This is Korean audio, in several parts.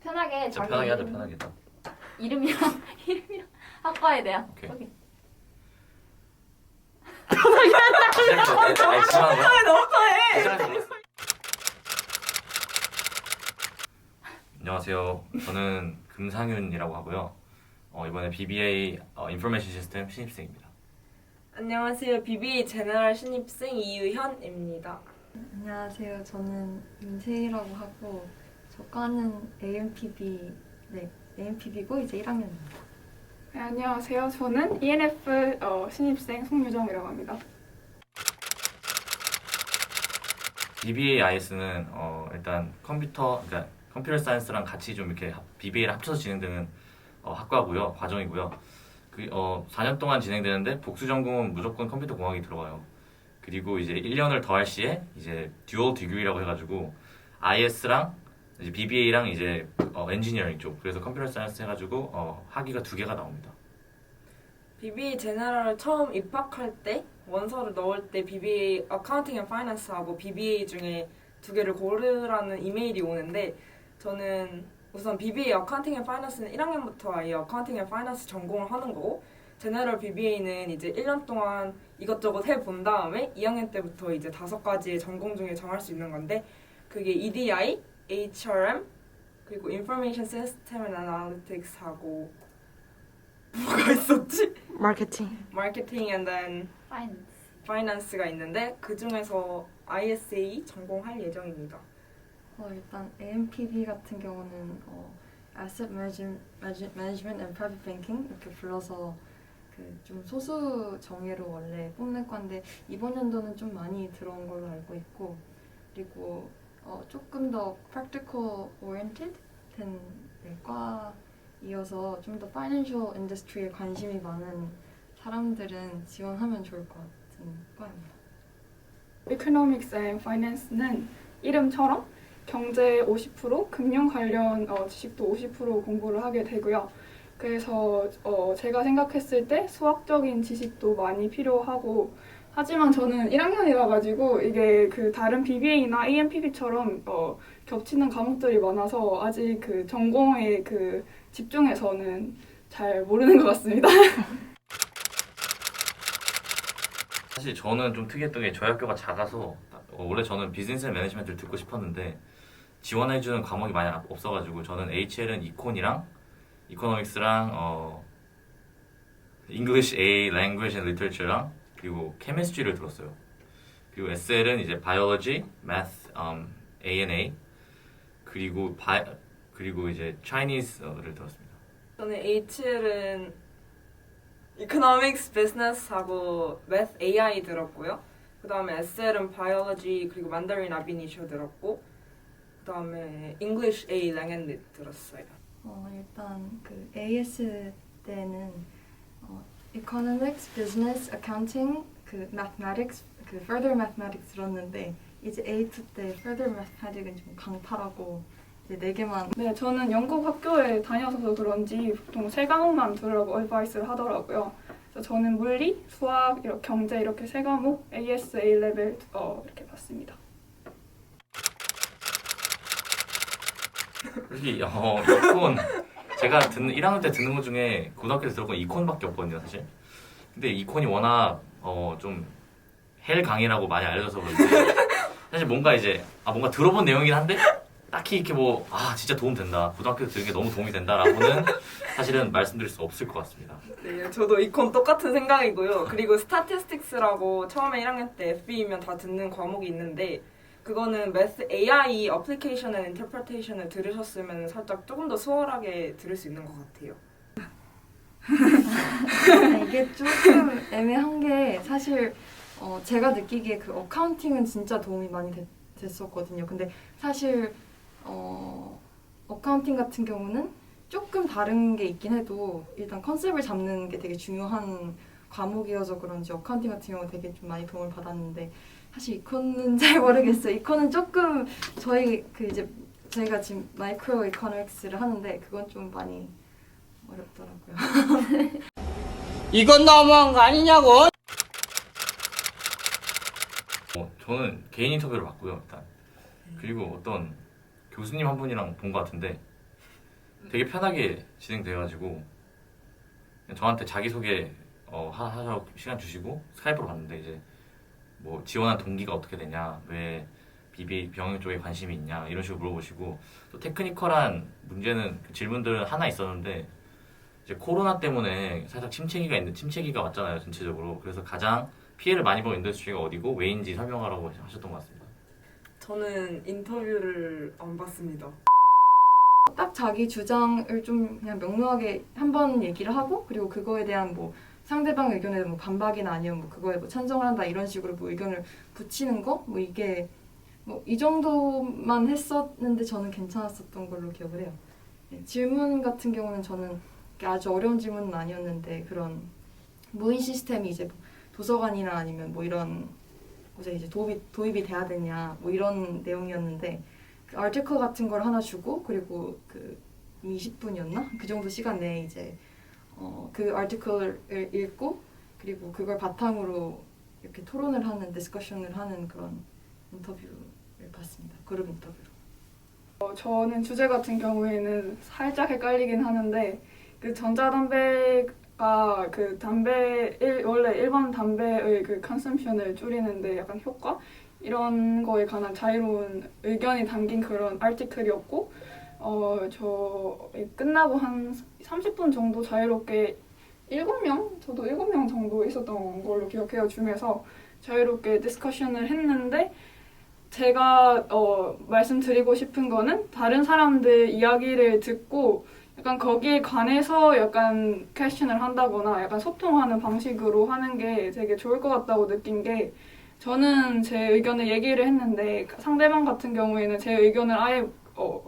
편하게 진짜 자기 편하게 하자, 편하게. 이름이랑 학과에 대한. 오케이. 소개. 아니, 심한 거야? 너무 편해. 시작해서. 안녕하세요. 저는 금상윤이라고 하고요. 이번에 BBA 인포메이션 시스템 신입생입니다. 안녕하세요. BBA 제너럴 신입생 이유현입니다. 안녕하세요. 저는 윤세희라고 하고 저 과는 AMPB, AMPB고 이제 1학년입니다. 네, 안녕하세요. 저는 ENF 신입생 송유정이라고 합니다. BBA IS는 일단 그러니까 컴퓨터 사이언스랑 같이 좀 이렇게 BBA를 합쳐서 진행되는 학과고요, 과정이고요. 4년 동안 진행되는데 복수 전공은 무조건 컴퓨터 공학이 들어가요. 그리고 이제 1년을 더할 시에 이제 듀얼 디그리라고 해가지고 IS랑 이제 BBA랑 이제 엔지니어링 쪽, 그래서 컴퓨터 사이언스 해가지고 학위가 2개가 나옵니다. BBA 제너럴 처음 입학할 때 원서를 넣을 때 BBA 어카운팅 앤 파이낸스하고 BBA 중에 2개를 고르라는 이메일이 오는데 저는 우선 BBA 어카운팅 앤 파이낸스는 1학년부터 아예 어카운팅 앤 파이낸스 전공을 하는 거고 제너럴 BBA는 이제 1년 동안 이것저것 해본 다음에 2학년 때부터 이제 5가지의 전공 중에 정할 수 있는 건데 그게 EDI, HRM, 그리고 Information System and Analytics하고 뭐가 있었지? 마케팅. 마케팅 and then 파이낸스가 있는데 그 중에서 ISA 전공할 예정입니다. 일단 AMPB 같은 경우는 Asset Management and Private Banking 이렇게 불러서 좀 소수 정예로 원래 뽑는 과인데 이번 연도는 좀 많이 들어온 걸로 알고 있고 그리고 조금 더 practical oriented 된 과이어서 좀 더 financial industry에 관심이 많은 사람들은 지원하면 좋을 것 같은 과입니다. Economics and Finance는 이름처럼 경제 50%, 금융 관련 지식도 50% 공부를 하게 되고요. 그래서 제가 생각했을 때 수학적인 지식도 많이 필요하고 하지만 저는 1학년이라 가지고 이게 그 다른 BBA나 AMPB처럼 겹치는 과목들이 많아서 아직 그 전공에 집중해서는 잘 모르는 것 같습니다. 사실 저는 좀 특이했던 게 저희 학교가 작아서 원래 저는 비즈니스 앤 매니지먼트를 듣고 싶었는데 지원해주는 과목이 많이 없어가지고 저는 HL은 이콘이랑 이코노믹스랑 English A, Language and Literature랑 그리고 Chemistry를 들었어요. 그리고 SL은 이제 Biology, Math, A&A 그리고 이제 Chinese를 들었습니다. 저는 HL은 Economics, Business하고 Math, AI 들었고요. 그 다음에 SL은 Biology 그리고 Mandarin Ab Initio 들었고 그 다음에 English A, Lang and Lit 들었어요. 일단 그 AS 때는 Economics, Business, Accounting, Mathematics, Further Mathematics 들었는데 이제 A2 때 Further Mathematic은 좀 강타라고 이제 4개만. 네, 저는 영국 학교에 다녀서 그런지 보통 3과목만 들으라고 어드바이스를 하더라고요. 그래서 저는 물리, 수학, 경제 이렇게 3과목 AS A-레벨 이렇게 봤습니다. 솔직히 이콘 제가 1학년 때 듣는 것 중에 고등학교에서 들었던 이콘밖에 없거든요, 사실. 근데 이콘이 워낙 좀 헬 강의라고 많이 알려져서 그런지 사실 뭔가 들어본 내용이긴 한데 딱히 이렇게 진짜 도움 된다, 고등학교에서 들은 게 너무 도움이 된다라고는 사실은 말씀드릴 수 없을 것 같습니다. 네, 저도 이콘 똑같은 생각이고요. 그리고 Statistics라고 처음에 1학년 때 FB이면 다 듣는 과목이 있는데 그거는 Math, AI, Application and Interpretation을 들으셨으면 살짝 조금 더 수월하게 들을 수 있는 것 같아요. 이게 조금 애매한 게 사실 제가 느끼기에 그 어카운팅은 진짜 도움이 많이 됐었거든요. 근데 사실 어카운팅 같은 경우는 조금 다른 게 있긴 해도 일단 컨셉을 잡는 게 되게 중요한 과목이어서 그런지 어카운팅 같은 경우 되게 좀 많이 도움을 받았는데 사실 이콘은 잘 모르겠어요. 이콘은 조금 저희가 지금 마이크로 이코노믹스를 하는데 그건 좀 많이 어렵더라고요. 이건 너무한 거 아니냐고. 저는 개인 인터뷰를 봤고요, 일단. 그리고 어떤 교수님 한 분이랑 본 것 같은데 되게 편하게 진행돼가지고 저한테 자기소개 하셔 시간 주시고 스카이프로 봤는데 이제 뭐 지원한 동기가 어떻게 되냐, 왜 BBA 병역 쪽에 관심이 있냐 이런 식으로 물어보시고 또 테크니컬한 문제는 그 질문들은 하나 있었는데 이제 코로나 때문에 살짝 침체기가 왔잖아요 전체적으로. 그래서 가장 피해를 많이 본 인더스트리가 어디고 왜인지 설명하라고 하셨던 것 같습니다. 저는 인터뷰를 안 봤습니다. 딱 자기 주장을 좀 그냥 명료하게 한번 얘기를 하고 그리고 그거에 대한 뭐 상대방 의견에 뭐 반박이나 아니면 뭐 그거에 뭐 찬성을 한다 이런 식으로 뭐 의견을 붙이는 거 뭐 이게 뭐 이 정도만 했었는데 저는 괜찮았었던 걸로 기억을 해요. 네, 질문 같은 경우는 저는 아주 어려운 질문은 아니었는데 그런 무인 시스템이 이제 도서관이나 아니면 뭐 이런 곳에 이제 도입이 돼야 되냐 뭐 이런 내용이었는데 그 아티클 같은 걸 하나 주고 그리고 그 20분이었나? 그 정도 시간 내에 이제 그 아티클을 읽고 그리고 그걸 바탕으로 이렇게 토론을 하는 디스커션을 하는 그런 인터뷰를 봤습니다. 그룹 인터뷰로. 저는 주제 같은 경우에는 살짝 헷갈리긴 하는데 그 전자담배가 그 원래 일반 담배의 그 컨섬션을 줄이는데 약간 효과 이런 거에 관한 자유로운 의견이 담긴 그런 아티클이었고 저 끝나고 한 30분 정도 자유롭게 7명? 저도 7명 정도 있었던 걸로 기억해요. 줌에서 자유롭게 디스커션을 했는데 제가 말씀드리고 싶은 거는 다른 사람들 이야기를 듣고 약간 거기에 관해서 약간 퀘스천을 한다거나 약간 소통하는 방식으로 하는 게 되게 좋을 것 같다고 느낀 게 저는 제 의견을 얘기를 했는데 상대방 같은 경우에는 제 의견을 아예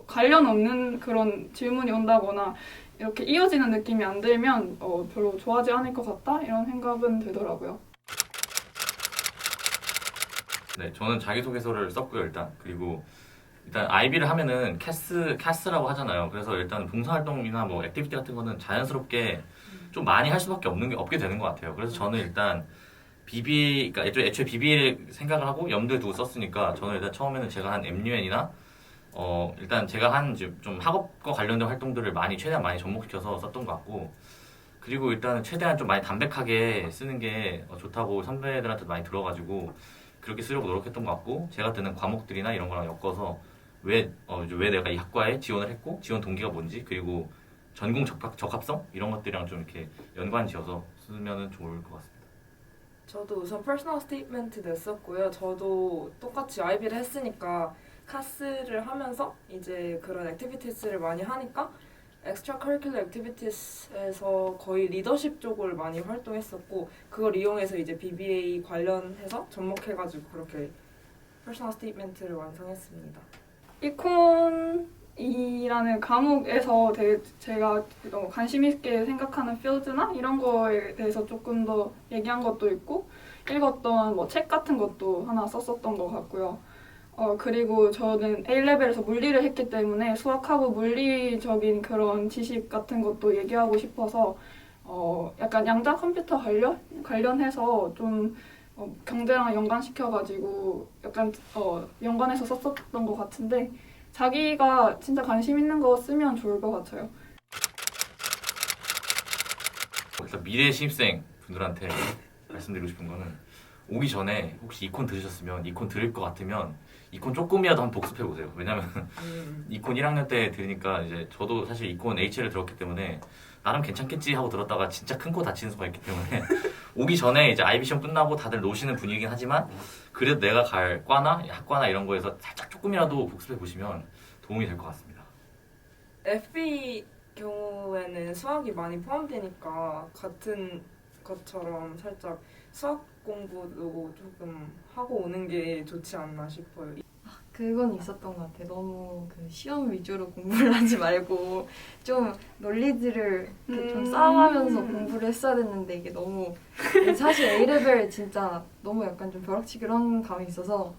관련 없는 그런 질문이 온다거나 이렇게 이어지는 느낌이 안 들면 별로 좋아하지 않을 것 같다 이런 생각은 들더라고요. 네, 저는 자기소개서를 썼고요 일단. 그리고 일단 IB를 하면은 캐스라고 하잖아요. 그래서 일단 봉사활동이나 뭐 액티비티 같은 거는 자연스럽게 좀 많이 할 수밖에 없게 되는 것 같아요. 그래서 저는 일단 그러니까 애초에 BBA를 생각을 하고 염두에 두고 썼으니까 저는 일단 처음에는 제가 한 MUN이나 일단 제가 한 좀 학업과 관련된 활동들을 최대한 많이 접목시켜서 썼던 것 같고, 그리고 일단 최대한 좀 많이 담백하게 쓰는 게 좋다고 선배들한테 많이 들어가지고 그렇게 쓰려고 노력했던 것 같고, 제가 듣는 과목들이나 이런 거랑 엮어서 왜 내가 이 학과에 지원을 했고 지원 동기가 뭔지 그리고 전공 적합성 이런 것들이랑 좀 이렇게 연관지어서 쓰면은 좋을 것 같습니다. 저도 우선 퍼스널 스테이트먼트 냈었고요. 저도 똑같이 IB를 했으니까 카스를 하면서 이제 그런 액티비티스를 많이 하니까 엑스트라 커리큘러 액티비티스에서 거의 리더십 쪽을 많이 활동했었고 그걸 이용해서 이제 BBA 관련해서 접목해가지고 그렇게 퍼스널 스테이트먼트를 완성했습니다. 이콘이라는 과목에서 되게 제가 너무 관심 있게 생각하는 필드나 이런 거에 대해서 조금 더 얘기한 것도 있고 읽었던 뭐 책 같은 것도 하나 썼었던 것 같고요. 그리고 저는 A레벨에서 물리를 했기 때문에 수학하고 물리적인 그런 지식 같은 것도 얘기하고 싶어서 약간 양자 컴퓨터 관련해서 좀 경제랑 연관시켜가지고 약간 연관해서 썼었던 것 같은데 자기가 진짜 관심 있는 거 쓰면 좋을 것 같아요. 일단 미래 신입생 분들한테 말씀드리고 싶은 거는 오기 전에 혹시 이콘 들으셨으면 이콘 들을 것 같으면 이콘 조금이라도 한번 복습해 보세요. 왜냐면 이콘 1학년 때 들으니까 이제 저도 사실 이콘 H를 들었기 때문에 나름 괜찮겠지 하고 들었다가 진짜 큰 코 다치는 수가 있기 때문에 오기 전에 이제 IB 시험 끝나고 다들 노시는 분위기긴 하지만 그래도 내가 갈 과나 학과나 이런 거에서 살짝 조금이라도 복습해 보시면 도움이 될 것 같습니다. FB 경우에는 수학이 많이 포함되니까 같은 것처럼 살짝 수학 공부도 조금 하고 오는 게 좋지 않나 싶어요. 그건 있었던 것 같아. 너무 그 시험 위주로 공부를 하지 말고 좀 논리들을 좀 쌓아가면서 공부를 했어야 됐는데 이게 너무 사실 A레벨 진짜 너무 약간 좀 벼락치기로 한 감이 있어서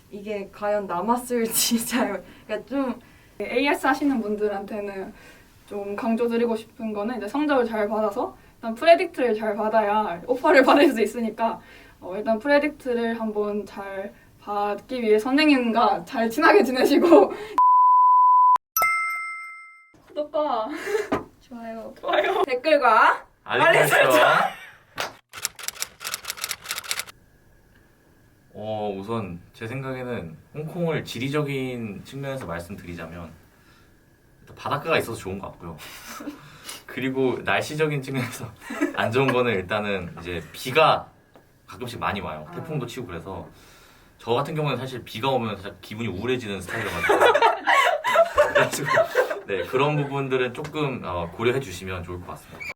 이게 과연 남았을지 잘 그러니까 좀 AS 하시는 분들한테는 좀 강조드리고 싶은 거는 이제 성적을 잘 받아서 일단 프레딕트를 잘 받아야 오퍼를 받을 수 있으니까 일단 프레딕트를 한번 잘 받기 위해 선생님과 잘 친하게 지내시고 구독과 좋아요. 좋아요. 댓글과 알림 설정. 우선 제 생각에는 홍콩을 지리적인 측면에서 말씀드리자면 일단 바닷가가 있어서 좋은 것 같고요. 그리고 날씨적인 측면에서 안 좋은 거는 일단은 이제 비가 가끔씩 많이 와요. 태풍도 치고 그래서 저 같은 경우는 사실 비가 오면 살짝 기분이 우울해지는 스타일이라가지고 그래가지고 네, 그런 부분들은 조금 고려해 주시면 좋을 것 같습니다.